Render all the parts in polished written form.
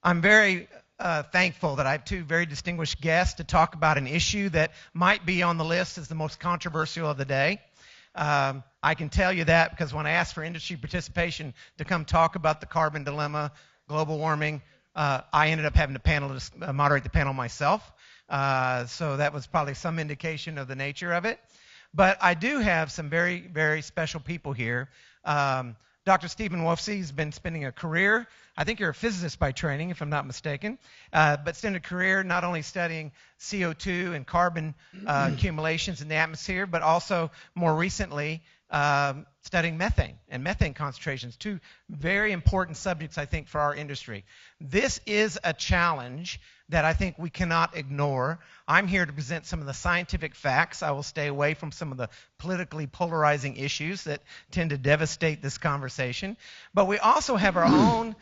I'm very thankful that I have two very distinguished guests to talk about an issue that might be on the list as the most controversial of the day. I can tell you that because when I asked for industry participation to come talk about the carbon dilemma, global warming, I ended up having to moderate the panel myself. So that was probably some indication of the nature of it. But I do have some very, very special people here. Dr. Stephen Wolfsey has been spending a career, I think you're a physicist by training, if I'm not mistaken, but spent a career not only studying CO2 and carbon accumulations in the atmosphere, but also more recently studying methane and methane concentrations, two very important subjects, I think, for our industry. This is a challenge that I think we cannot ignore. I'm here to present some of the scientific facts. I will stay away from some of the politically polarizing issues that tend to devastate this conversation. But we also have our own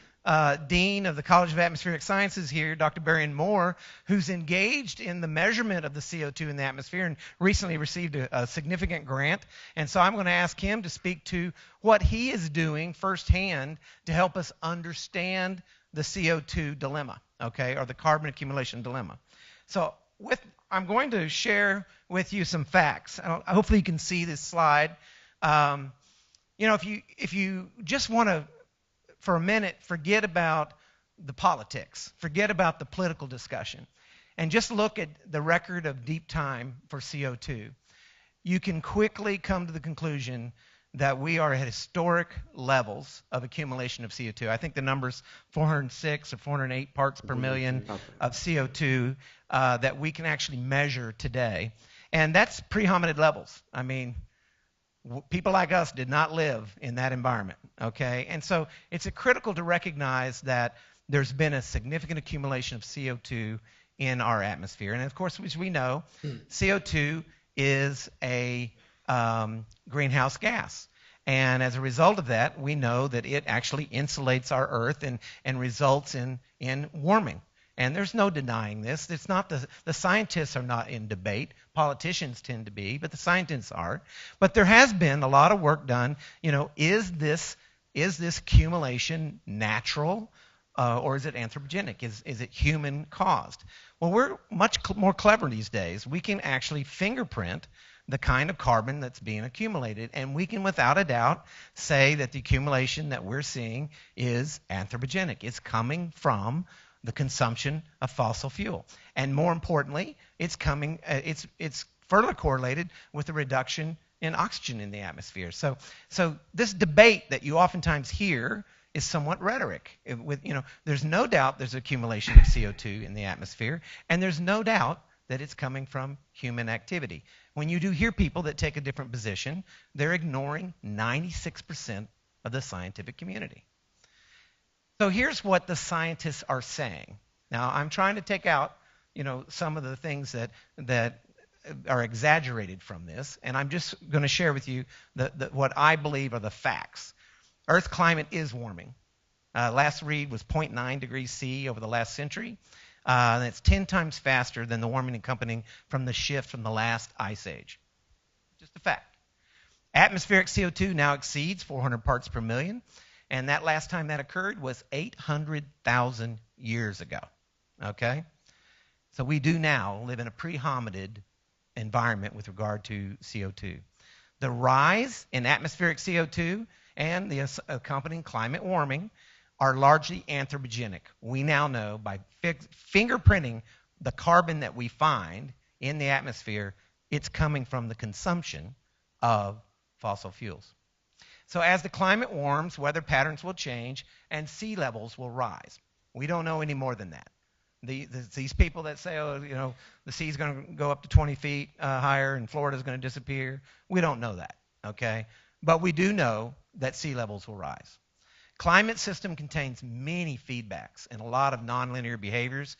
Dean of the College of Atmospheric Sciences here, Dr. Berrien Moore, who's engaged in the measurement of the CO2 in the atmosphere and recently received a significant grant. And so I'm going to ask him to speak to what he is doing firsthand to help us understand the CO2 dilemma, okay, or the carbon accumulation dilemma. So I'm going to share with you some facts. Hopefully you can see this slide. If you just want to, for a minute, forget about the politics, forget about the political discussion, and just look at the record of deep time for CO2, you can quickly come to the conclusion that we are at historic levels of accumulation of CO2. I think the number's 406 or 408 parts per million of CO2 that we can actually measure today. And that's pre-hominid levels. I mean, people like us did not live in that environment, okay? And so it's critical to recognize that there's been a significant accumulation of CO2 in our atmosphere. And of course, as we know, CO2 is a greenhouse gas. And as a result of that, we know that it actually insulates our Earth and results in warming. And there's no denying this. It's not the scientists are not in debate. Politicians tend to be, but the scientists aren't. But there has been a lot of work done. Is this accumulation natural or is it anthropogenic? Is it human caused? Well, we're much more clever these days. We can actually fingerprint the kind of carbon that's being accumulated, and we can without a doubt say that the accumulation that we're seeing is anthropogenic. It's coming from the consumption of fossil fuel. And more importantly, it's further correlated with the reduction in oxygen in the atmosphere. So this debate that you oftentimes hear is somewhat rhetoric. There's no doubt there's accumulation of CO2 in the atmosphere, and there's no doubt that it's coming from human activity. When you do hear people that take a different position, they're ignoring 96% of the scientific community. So here's what the scientists are saying. Now, I'm trying to take out, some of the things that are exaggerated from this, and I'm just going to share with you what I believe are the facts. Earth climate is warming. Last read was 0.9 degrees C over the last century. And it's 10 times faster than the warming accompanying from the shift from the last ice age. Just a fact. Atmospheric CO2 now exceeds 400 parts per million, and that last time that occurred was 800,000 years ago. Okay? So we do now live in a pre-hominid environment with regard to CO2. The rise in atmospheric CO2 and the accompanying climate warming are largely anthropogenic. We now know by fingerprinting the carbon that we find in the atmosphere, it's coming from the consumption of fossil fuels. So as the climate warms, weather patterns will change and sea levels will rise. We don't know any more than that. These people that say, the sea's going to go up to 20 feet higher and Florida's going to disappear, we don't know that, okay? But we do know that sea levels will rise. Climate system contains many feedbacks and a lot of nonlinear behaviors,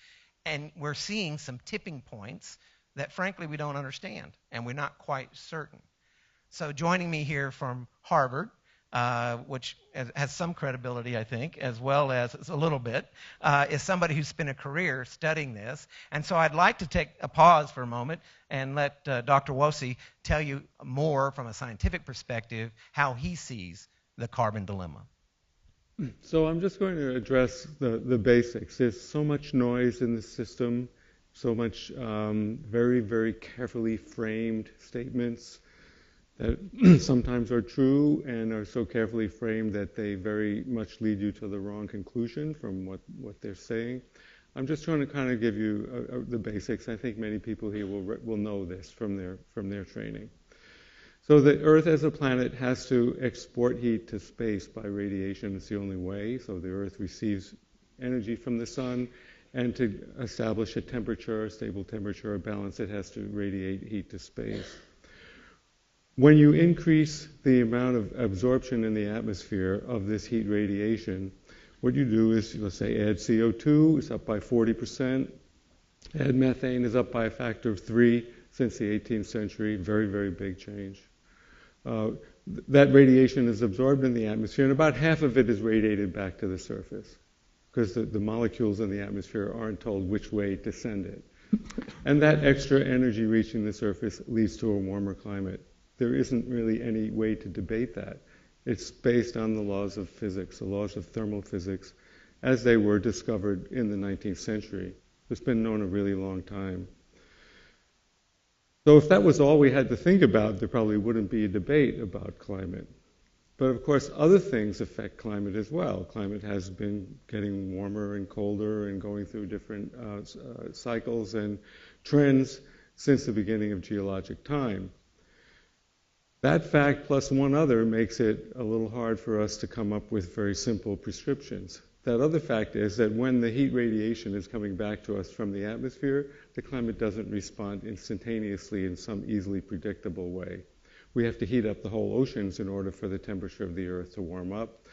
and we're seeing some tipping points that frankly we don't understand and we're not quite certain. So joining me here from Harvard, which has some credibility, I think, as well as a little bit, is somebody who's spent a career studying this. And so I'd like to take a pause for a moment and let Dr. Wolfsey tell you more from a scientific perspective how he sees the carbon dilemma. So I'm just going to address the basics. There's so much noise in the system, so much very, very carefully framed statements that sometimes are true and are so carefully framed that they very much lead you to the wrong conclusion from what they're saying. I'm just trying to kind of give you the basics. I think many people here will know this from their training. So the Earth as a planet has to export heat to space by radiation. It's the only way. So the Earth receives energy from the sun, and to establish a temperature, a stable temperature, a balance, it has to radiate heat to space. When you increase the amount of absorption in the atmosphere of this heat radiation, what you do is, let's say, add CO2, it's up by 40%. Add methane, is up by a factor of 3 since the 18th century. Very, very big change. That radiation is absorbed in the atmosphere, and about half of it is radiated back to the surface, because the molecules in the atmosphere aren't told which way to send it. And that extra energy reaching the surface leads to a warmer climate. There isn't really any way to debate that. It's based on the laws of physics, the laws of thermal physics, as they were discovered in the 19th century. It's been known a really long time. So if that was all we had to think about, there probably wouldn't be a debate about climate. But of course, other things affect climate as well. Climate has been getting warmer and colder and going through different cycles and trends since the beginning of geologic time. That fact plus one other makes it a little hard for us to come up with very simple prescriptions. That other fact is that when the heat radiation is coming back to us from the atmosphere, the climate doesn't respond instantaneously in some easily predictable way. We have to heat up the whole oceans in order for the temperature of the Earth to warm up.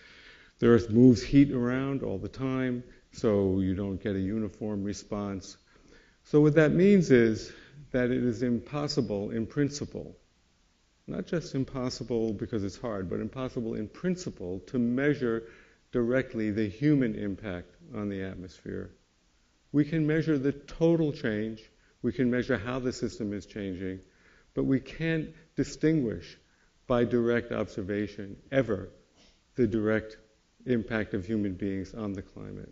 The Earth moves heat around all the time, so you don't get a uniform response. So what that means is that it is impossible in principle, not just impossible because it's hard, but impossible in principle to measure directly the human impact on the atmosphere. We can measure the total change, we can measure how the system is changing, but we can't distinguish by direct observation ever the direct impact of human beings on the climate.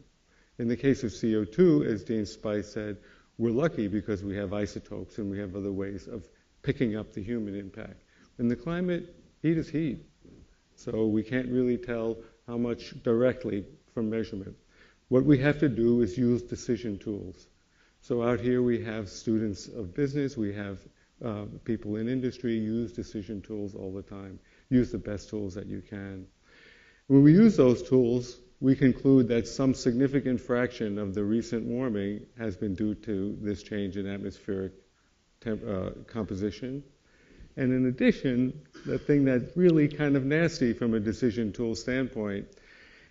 In the case of CO2, as Dean Spice said, we're lucky because we have isotopes and we have other ways of picking up the human impact. In the climate, heat is heat, so we can't really tell how much directly from measurement. What we have to do is use decision tools. So out here we have students of business, we have people in industry use decision tools all the time. Use the best tools that you can. When we use those tools, we conclude that some significant fraction of the recent warming has been due to this change in atmospheric composition. And in addition, the thing that's really kind of nasty from a decision tool standpoint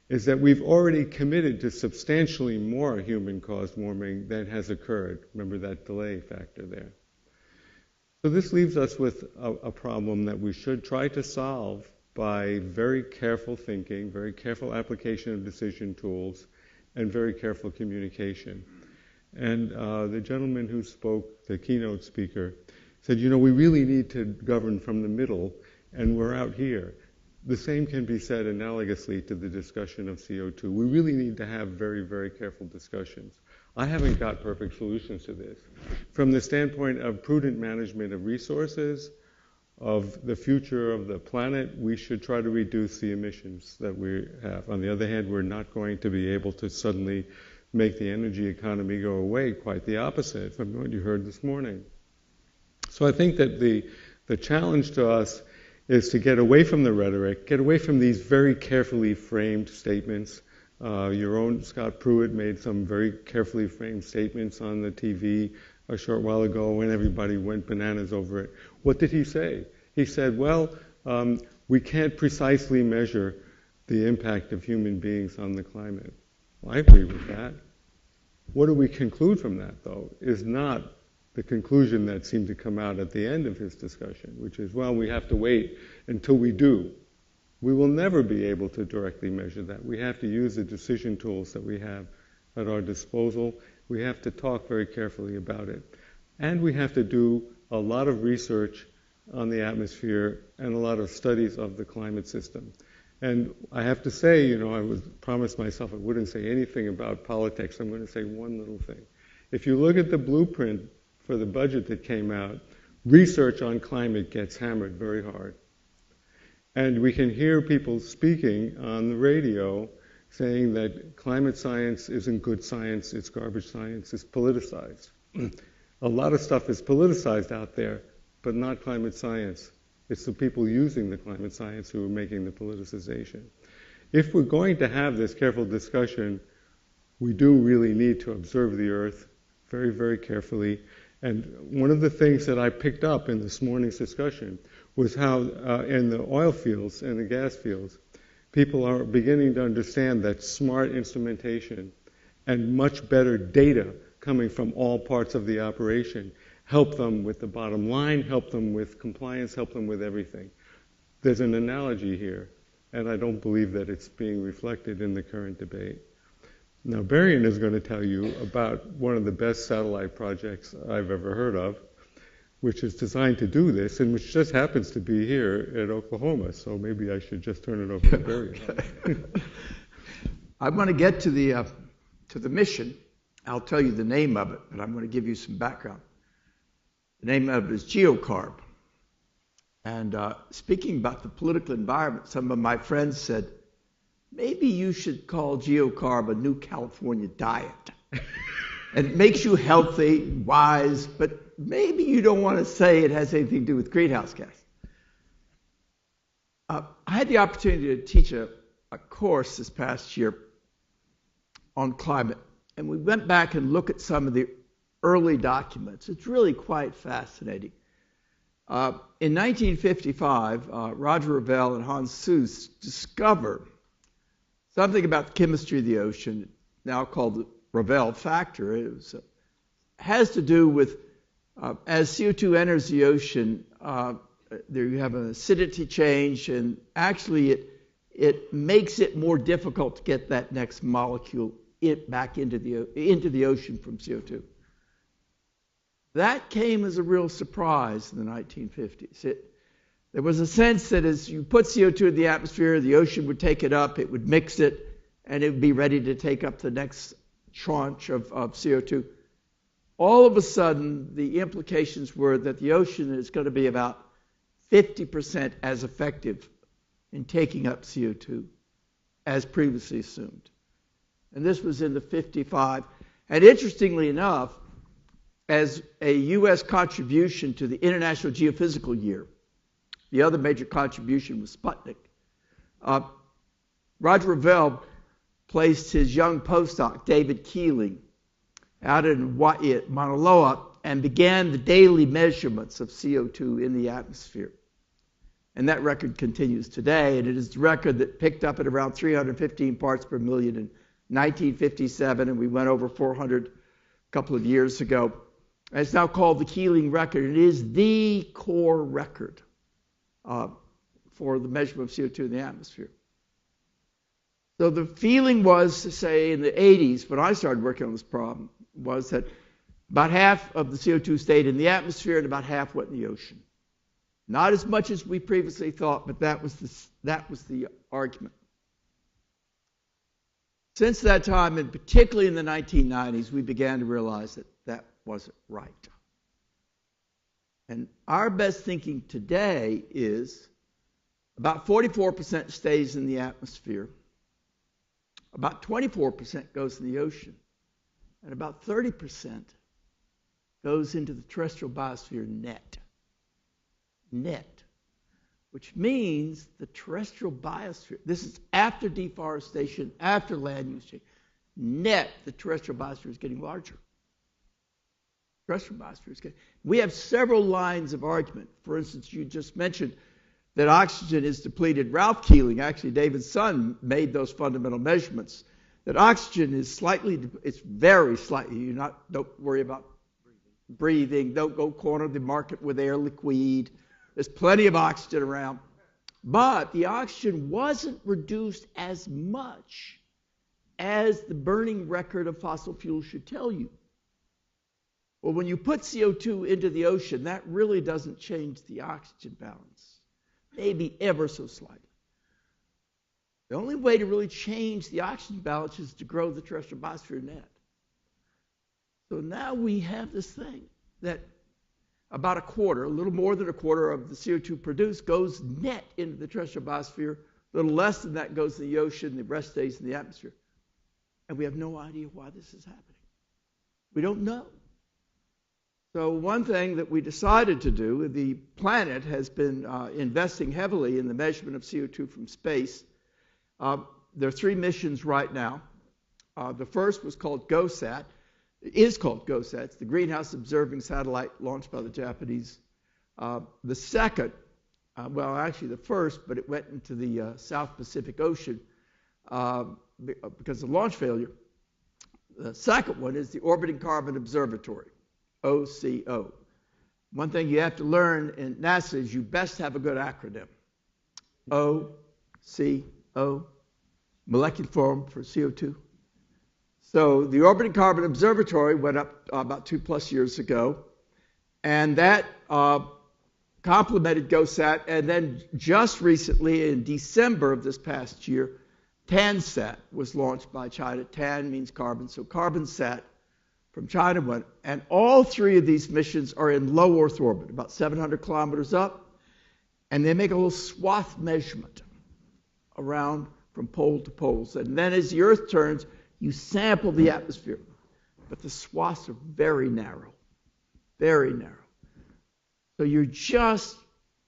is that we've already committed to substantially more human-caused warming than has occurred. Remember that delay factor there. So this leaves us with a problem that we should try to solve by very careful thinking, very careful application of decision tools, and very careful communication. And the gentleman who spoke, the keynote speaker, said, we really need to govern from the middle, and we're out here. The same can be said analogously to the discussion of CO2. We really need to have very, very careful discussions. I haven't got perfect solutions to this. From the standpoint of prudent management of resources, of the future of the planet, we should try to reduce the emissions that we have. On the other hand, we're not going to be able to suddenly make the energy economy go away. Quite the opposite from what you heard this morning. So I think that the challenge to us is to get away from the rhetoric, get away from these very carefully framed statements. Your own Scott Pruitt made some very carefully framed statements on the TV a short while ago, and everybody went bananas over it. What did he say? He said, we can't precisely measure the impact of human beings on the climate. Well, I agree with that. What do we conclude from that, though, is not the conclusion that seemed to come out at the end of his discussion, which is, we have to wait until we do. We will never be able to directly measure that. We have to use the decision tools that we have at our disposal. We have to talk very carefully about it. And we have to do a lot of research on the atmosphere and a lot of studies of the climate system. And I have to say, I promised myself I wouldn't say anything about politics. I'm going to say one little thing. If you look at the blueprint for the budget that came out, research on climate gets hammered very hard. And we can hear people speaking on the radio saying that climate science isn't good science, it's garbage science, it's politicized. A lot of stuff is politicized out there, but not climate science. It's the people using the climate science who are making the politicization. If we're going to have this careful discussion, we do really need to observe the Earth very, very carefully. And one of the things that I picked up in this morning's discussion was how in the oil fields and the gas fields, people are beginning to understand that smart instrumentation and much better data coming from all parts of the operation help them with the bottom line, help them with compliance, help them with everything. There's an analogy here, and I don't believe that it's being reflected in the current debate. Now, Berrien is going to tell you about one of the best satellite projects I've ever heard of, which is designed to do this, and which just happens to be here at Oklahoma. So maybe I should just turn it over to Berrien. I want to get to the mission. I'll tell you the name of it, but I'm going to give you some background. The name of it is GeoCarb. And speaking about the political environment, some of my friends said, maybe you should call GeoCarb a New California diet. And it makes you healthy, wise, but maybe you don't want to say it has anything to do with greenhouse gas. I had the opportunity to teach a course this past year on climate, and we went back and looked at some of the early documents. It's really quite fascinating. In 1955, Roger Revelle and Hans Suess discovered something about the chemistry of the ocean, now called the Revelle factor. It has to do with as CO2 enters the ocean, there you have an acidity change, and actually it makes it more difficult to get that next molecule back into the ocean from CO2. That came as a real surprise in the 1950s. There was a sense that as you put CO2 in the atmosphere, the ocean would take it up, it would mix it, and it would be ready to take up the next tranche of CO2. All of a sudden, the implications were that the ocean is going to be about 50% as effective in taking up CO2 as previously assumed. And this was in the 55. And interestingly enough, as a U.S. contribution to the International Geophysical Year, the other major contribution was Sputnik. Roger Revelle placed his young postdoc, David Keeling, out in Mauna Loa and began the daily measurements of CO2 in the atmosphere. And that record continues today, and it is the record that picked up at around 315 parts per million in 1957, and we went over 400 a couple of years ago. And it's now called the Keeling record. It is the core record for the measurement of CO2 in the atmosphere. So the feeling was, to say, in the 80s, when I started working on this problem, was that about half of the CO2 stayed in the atmosphere and about half went in the ocean. Not as much as we previously thought, but that was the argument. Since that time, and particularly in the 1990s, we began to realize that that wasn't right. And our best thinking today is about 44% stays in the atmosphere, about 24% goes in the ocean, and about 30% goes into the terrestrial biosphere net, which means the terrestrial biosphere, this is after deforestation, after land use change, net, the terrestrial biosphere is getting larger. Terrestrial biosphere is getting, we have several lines of argument. For instance, you just mentioned that oxygen is depleted. Ralph Keeling, actually David's son, made those fundamental measurements. That oxygen is it's very slightly, don't worry about breathing, don't go corner the market with Air Liquide. There's plenty of oxygen around. But the oxygen wasn't reduced as much as the burning record of fossil fuels should tell you. Well, when you put CO2 into the ocean, that really doesn't change the oxygen balance, maybe ever so slightly. The only way to really change the oxygen balance is to grow the terrestrial biosphere net. So now we have this thing that about a quarter, a little more than a quarter of the CO2 produced goes net into the terrestrial biosphere. A little less than that goes in the ocean, the rest stays in the atmosphere. And we have no idea why this is happening. We don't know. So one thing that we decided to do, the planet has been investing heavily in the measurement of CO2 from space. There are 3 missions right now. The first was called GOSAT. It is called GOSAT. It's the Greenhouse Observing Satellite launched by the Japanese. The second, well, actually the first, but it went into the South Pacific Ocean because of launch failure. The second one is the Orbiting Carbon Observatory, OCO. One thing you have to learn in NASA is you best have a good acronym. OCO, molecular form for CO2. So the Orbiting Carbon Observatory went up about 2+ years ago, and that complemented GOSAT, and then just recently in December of this past year, TANSAT was launched by China. TAN means carbon, so CarbonSat from China went. And all 3 of these missions are in low Earth orbit, about 700 kilometers up, and they make a little swath measurement around from pole to poles. And then as the Earth turns, you sample the atmosphere. But the swaths are very narrow, very narrow. So you're just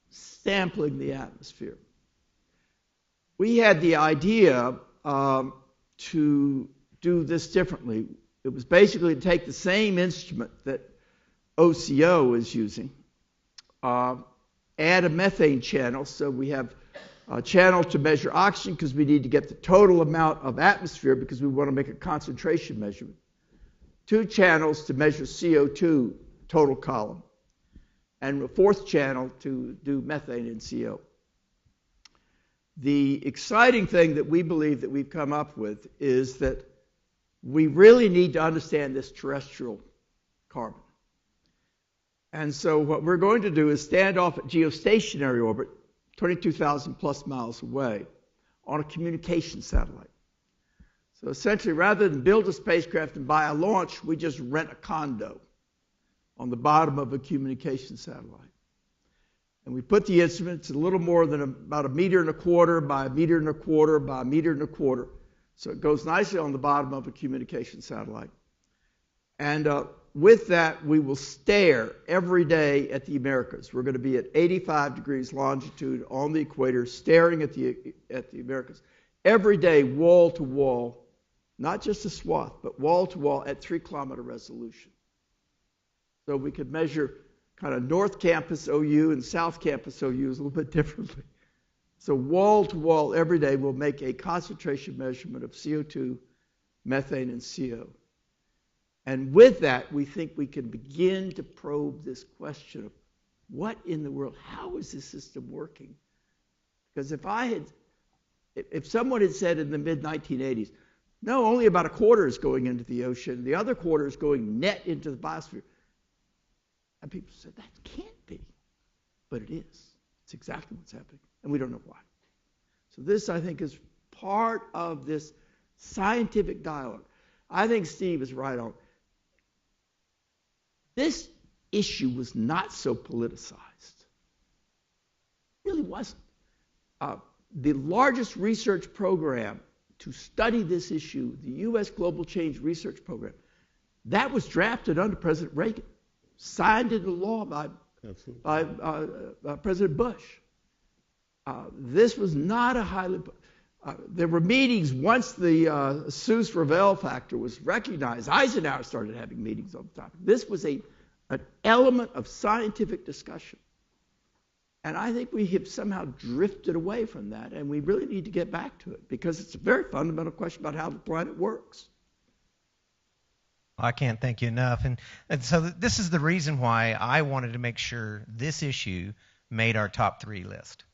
sampling the atmosphere. We had the idea to do this differently. It was basically to take the same instrument that OCO is using, add a methane channel, so we have a channel to measure oxygen because we need to get the total amount of atmosphere because we want to make a concentration measurement. 2 channels to measure CO2 total column, and a 4th channel to do methane and CO. The exciting thing that we believe that we've come up with is that we really need to understand this terrestrial carbon. And so what we're going to do is stand off at geostationary orbit, 22,000 plus miles away, on a communication satellite. So essentially, rather than build a spacecraft and buy a launch, we just rent a condo on the bottom of a communication satellite. And we put the instruments a little more than about 1.25 meters by 1.25 meters by 1.25 meters. So it goes nicely on the bottom of a communication satellite. And with that, we will stare every day at the Americas. We're going to be at 85 degrees longitude on the equator, staring at the Americas. Every day, wall to wall, not just a swath, but wall to wall at 3-kilometer resolution. So we could measure kind of North Campus OU and South Campus OU is a little bit differently. So wall to wall every day we'll make a concentration measurement of CO2, methane, and CO. And with that, we think we can begin to probe this question of what in the world, how is this system working? Because if someone had said in the mid-1980s, no, only about a quarter is going into the ocean, the other quarter is going net into the biosphere, and people said, that can't be. But it is. It's exactly what's happening. And we don't know why. So this, I think, is part of this scientific dialogue. I think Steve is right on. This issue was not so politicized. It really wasn't. The largest research program to study this issue, the U.S. Global Change Research Program, that was drafted under President Reagan, signed into law by President Bush. This was not a highly... there were meetings once the Seuss-Revell factor was recognized. Eisenhower started having meetings on the topic. This was an element of scientific discussion. And I think we have somehow drifted away from that, and we really need to get back to it because it's a very fundamental question about how the planet works. I can't thank you enough. And so this is the reason why I wanted to make sure this issue made our top 3 list,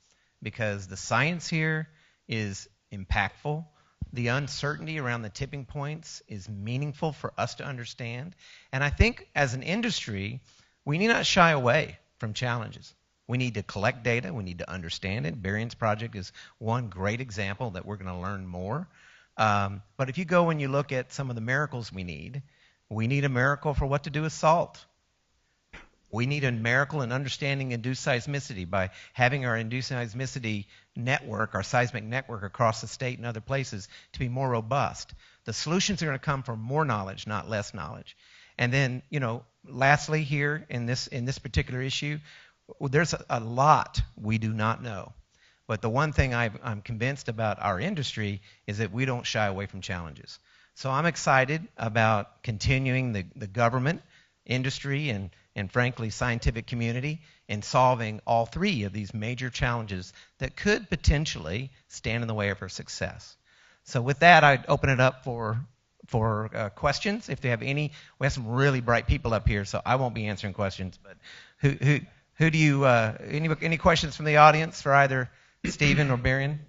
because the science here is impactful. The uncertainty around the tipping points is meaningful for us to understand. And I think as an industry, we need not shy away from challenges. We need to collect data. We need to understand it. Berrien's project is one great example that we're going to learn more. But if you go and you look at some of the miracles we need a miracle for what to do with salt. We need a miracle in understanding induced seismicity by having our induced seismicity network, our seismic network across the state and other places to be more robust. The solutions are going to come from more knowledge, not less knowledge. And then, lastly here in this particular issue, there's a lot we do not know. But the one thing I'm convinced about our industry is that we don't shy away from challenges. So I'm excited about continuing the government, industry, and frankly, scientific community in solving all three of these major challenges that could potentially stand in the way of our success. So with that, I'd open it up for questions. If they have any, we have some really bright people up here, so I won't be answering questions. But who do you? Any questions from the audience for either Stephen or Berrien?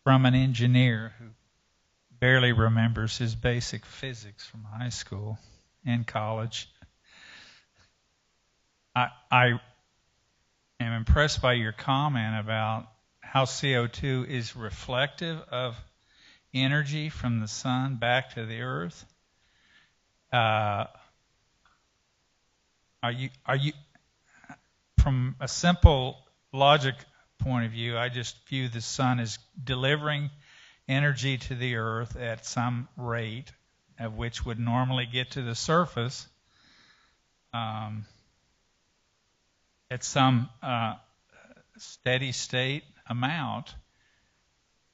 From an engineer who barely remembers his basic physics from high school and college, I am impressed by your comment about how CO2 is reflective of energy from the sun back to the earth. Are you from a simple logic point of view, I just view the sun as delivering energy to the earth at some rate of which would normally get to the surface at some steady state amount.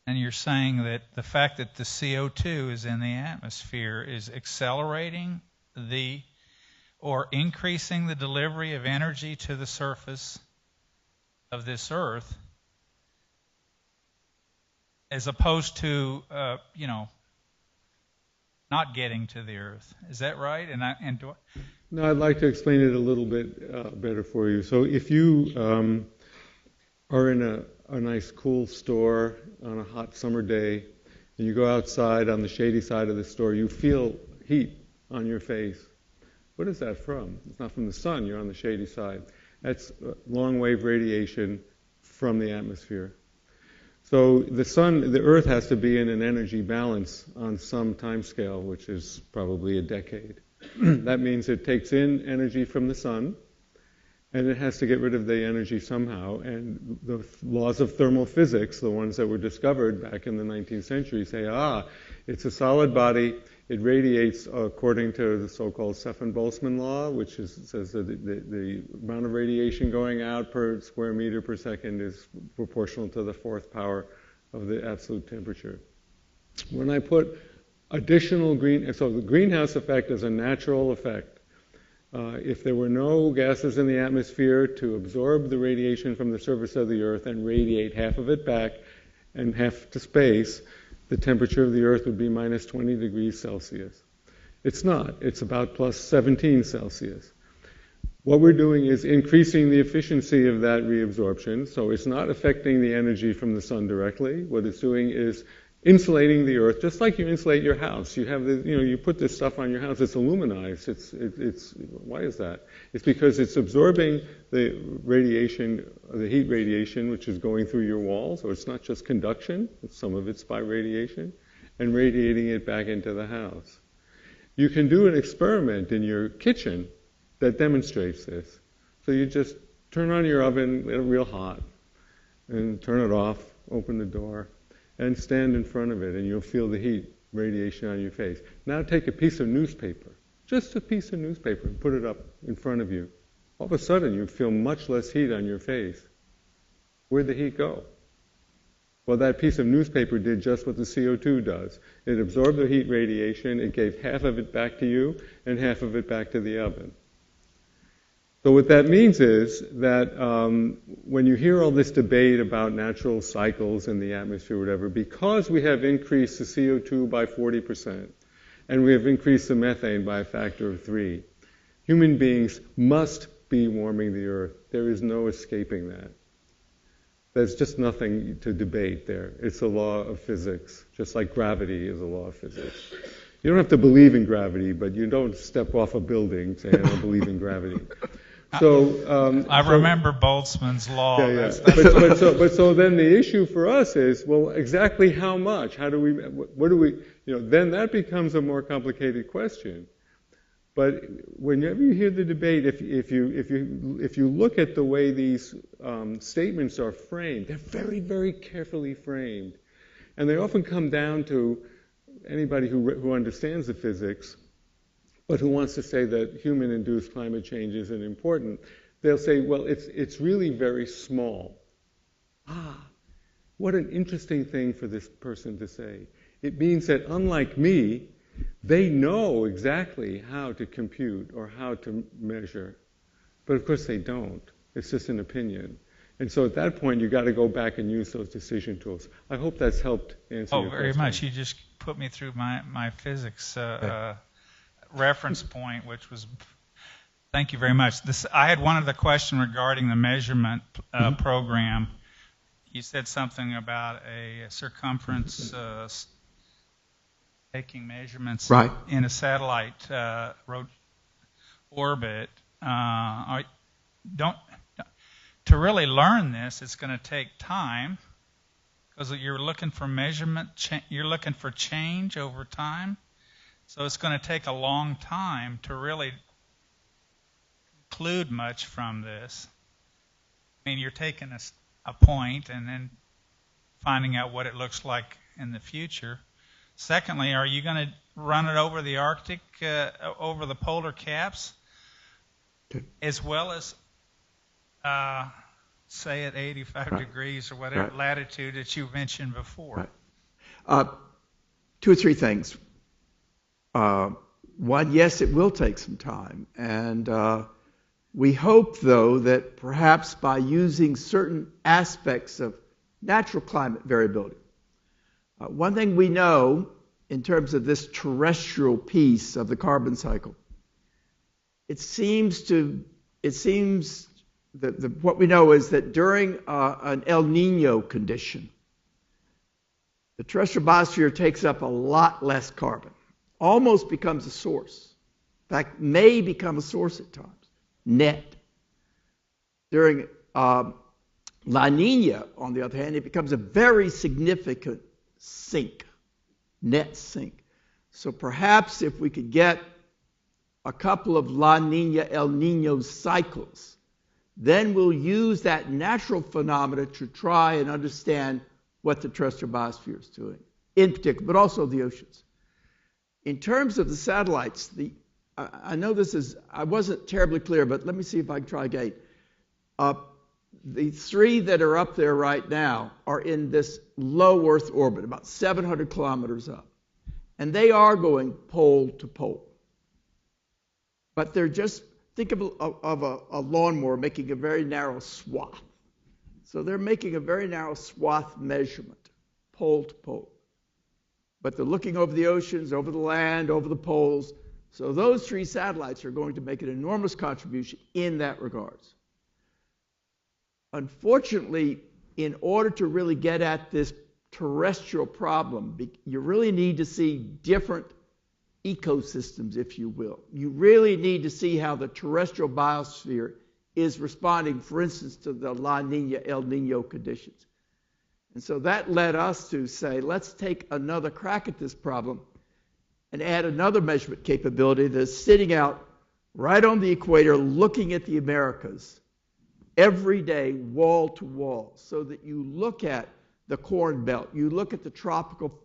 And you're saying that the fact that the CO2 is in the atmosphere is accelerating or increasing the delivery of energy to the surface of this earth, as opposed to not getting to the earth. Is that right? No, I'd like to explain it a little bit better for you. So if you are in a nice cool store on a hot summer day, and you go outside on the shady side of the store, you feel heat on your face. What is that from? It's not from the sun. You're on the shady side. That's long-wave radiation from the atmosphere. So the Earth has to be in an energy balance on some time scale, which is probably a decade. That means it takes in energy from the sun, and it has to get rid of the energy somehow. And the laws of thermal physics, the ones that were discovered back in the 19th century, say, it's a solid body. It radiates according to the so-called Stefan-Boltzmann law, which says that the amount of radiation going out per square meter per second is proportional to the fourth power of the absolute temperature. When I put additional so the greenhouse effect is a natural effect. If there were no gases in the atmosphere to absorb the radiation from the surface of the Earth and radiate half of it back and half to space, the temperature of the Earth would be minus 20 degrees Celsius. It's not. It's about plus 17 Celsius. What we're doing is increasing the efficiency of that reabsorption, so it's not affecting the energy from the sun directly. What it's doing is insulating the Earth, just like you insulate your house. You have you put this stuff on your house. It's aluminized. Why is that? It's because it's absorbing the radiation, the heat radiation, which is going through your walls. So it's not just conduction. Some of it's by radiation, and radiating it back into the house. You can do an experiment in your kitchen that demonstrates this. So you just turn on your oven real hot, and turn it off. Open the door. And stand in front of it, and you'll feel the heat radiation on your face. Now take a piece of newspaper, just a piece of newspaper, and put it up in front of you. All of a sudden, you feel much less heat on your face. Where'd the heat go? Well, that piece of newspaper did just what the CO2 does. It absorbed the heat radiation, it gave half of it back to you, and half of it back to the oven. So what that means is that when you hear all this debate about natural cycles in the atmosphere or whatever, because we have increased the CO2 by 40%, and we have increased the methane by a factor of 3, human beings must be warming the Earth. There is no escaping that. There's just nothing to debate there. It's a law of physics, just like gravity is a law of physics. You don't have to believe in gravity, but you don't step off a building saying, I don't believe in gravity. So I remember Boltzmann's law. Yeah, yeah. That's But so then the issue for us is, well, exactly how much? How do we? What do we? Then that becomes a more complicated question. But whenever you hear the debate, if you look at the way these statements are framed, they're very, very carefully framed, and they often come down to anybody who understands the physics, but who wants to say that human-induced climate change isn't important. They'll say, well, it's really very small. What an interesting thing for this person to say. It means that unlike me, they know exactly how to compute or how to measure. But of course they don't. It's just an opinion. And so at that point, you've got to go back and use those decision tools. I hope that's helped answer your question. Oh, very much. You just put me through my physics reference point, which was, thank you very much. I had one other question regarding the measurement program. You said something about a circumference taking measurements in a satellite orbit. To really learn this, it's going to take time, because you're looking for measurement. You're looking for change over time. So it's going to take a long time to really conclude much from this. I mean, you're taking a point and then finding out what it looks like in the future. Secondly, are you going to run it over the Arctic, over the polar caps, as well as, say, at 85 degrees or whatever latitude that you mentioned before? 2 or 3 things. One, yes, it will take some time. And we hope, though, that perhaps by using certain aspects of natural climate variability, one thing we know in terms of this terrestrial piece of the carbon cycle, it seems that what we know is that during an El Nino condition, the terrestrial biosphere takes up a lot less carbon. Almost becomes a source. In fact, may become a source at times, net. During La Nina, on the other hand, it becomes a very significant sink, net sink. So perhaps if we could get a couple of La Nina, El Nino cycles, then we'll use that natural phenomena to try and understand what the terrestrial biosphere is doing, in particular, but also the oceans. In terms of the satellites, I know I wasn't terribly clear, but let me see if I can try again. The 3 that are up there right now are in this low Earth orbit, about 700 kilometers up. And they are going pole to pole. But they're just, think of a lawnmower making a very narrow swath. So they're making a very narrow swath measurement, pole to pole. But they're looking over the oceans, over the land, over the poles. So those 3 satellites are going to make an enormous contribution in that regards. Unfortunately, in order to really get at this terrestrial problem, you really need to see different ecosystems, if you will. You really need to see how the terrestrial biosphere is responding, for instance, to the La Nina, El Nino conditions. And so that led us to say, let's take another crack at this problem and add another measurement capability that's sitting out right on the equator looking at the Americas every day, wall to wall, so that you look at the Corn Belt, you look at the tropical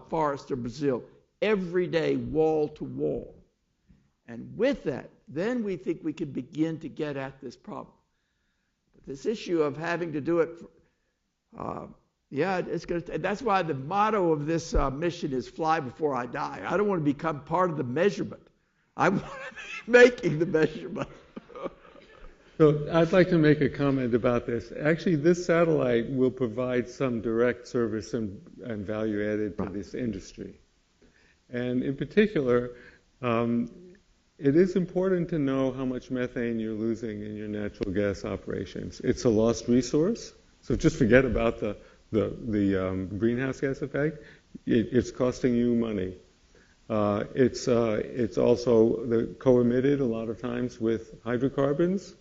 forest of Brazil, every day, wall to wall. And with that, then we think we can begin to get at this problem. But this issue of having to do it it's going to. That's why the motto of this mission is "Fly before I die." I don't want to become part of the measurement. I want to be making the measurement. So I'd like to make a comment about this. Actually, this satellite will provide some direct service and value added to this industry. And in particular, it is important to know how much methane you're losing in your natural gas operations. It's a lost resource. So just forget about the greenhouse gas effect. It's costing you money. It's also co-emitted a lot of times with hydrocarbons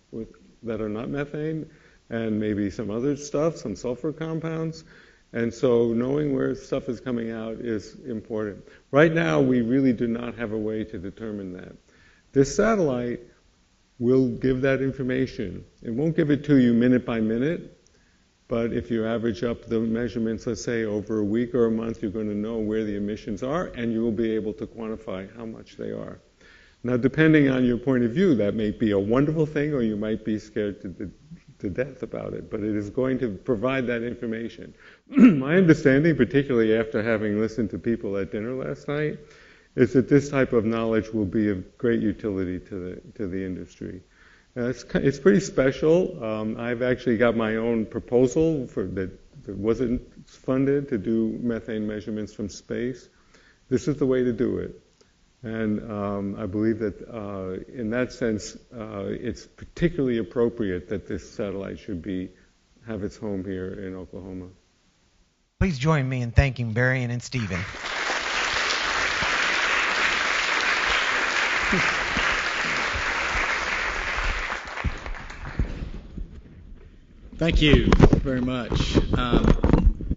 that are not methane, and maybe some other stuff, some sulfur compounds. And so knowing where stuff is coming out is important. Right now, we really do not have a way to determine that. This satellite will give that information. It won't give it to you minute by minute, but if you average up the measurements, let's say over a week or a month, you're going to know where the emissions are, and you will be able to quantify how much they are. Now, depending on your point of view, that may be a wonderful thing, or you might be scared to death about it, but it is going to provide that information. My understanding, particularly after having listened to people at dinner last night, is that this type of knowledge will be of great utility to the industry. It's pretty special. I've actually got my own proposal that wasn't funded to do methane measurements from space. This is the way to do it. And I believe that in that sense, it's particularly appropriate that this satellite should have its home here in Oklahoma. Please join me in thanking Barry and Stephen. Thank you very much.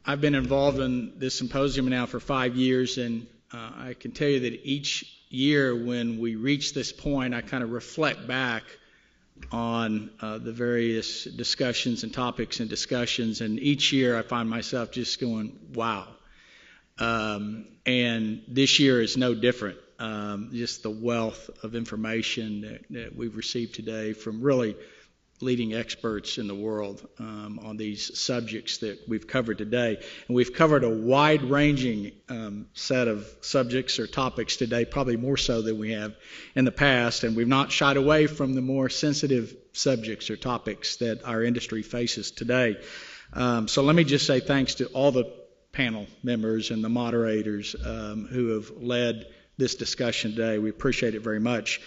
I've been involved in this symposium now for 5 years, and I can tell you that each year when we reach this point, I kind of reflect back on the various discussions and topics and discussions, and each year I find myself just going, wow. And this year is no different. Just the wealth of information that we've received today from really leading experts in the world on these subjects that we've covered today. And we've covered a wide-ranging set of subjects or topics today, probably more so than we have in the past, and we've not shied away from the more sensitive subjects or topics that our industry faces today. So let me just say thanks to all the panel members and the moderators who have led this discussion today. We appreciate it very much.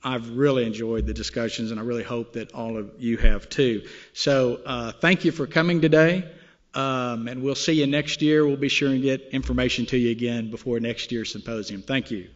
I've really enjoyed the discussions, and I really hope that all of you have too. So thank you for coming today, and we'll see you next year. We'll be sure and get information to you again before next year's symposium. Thank you.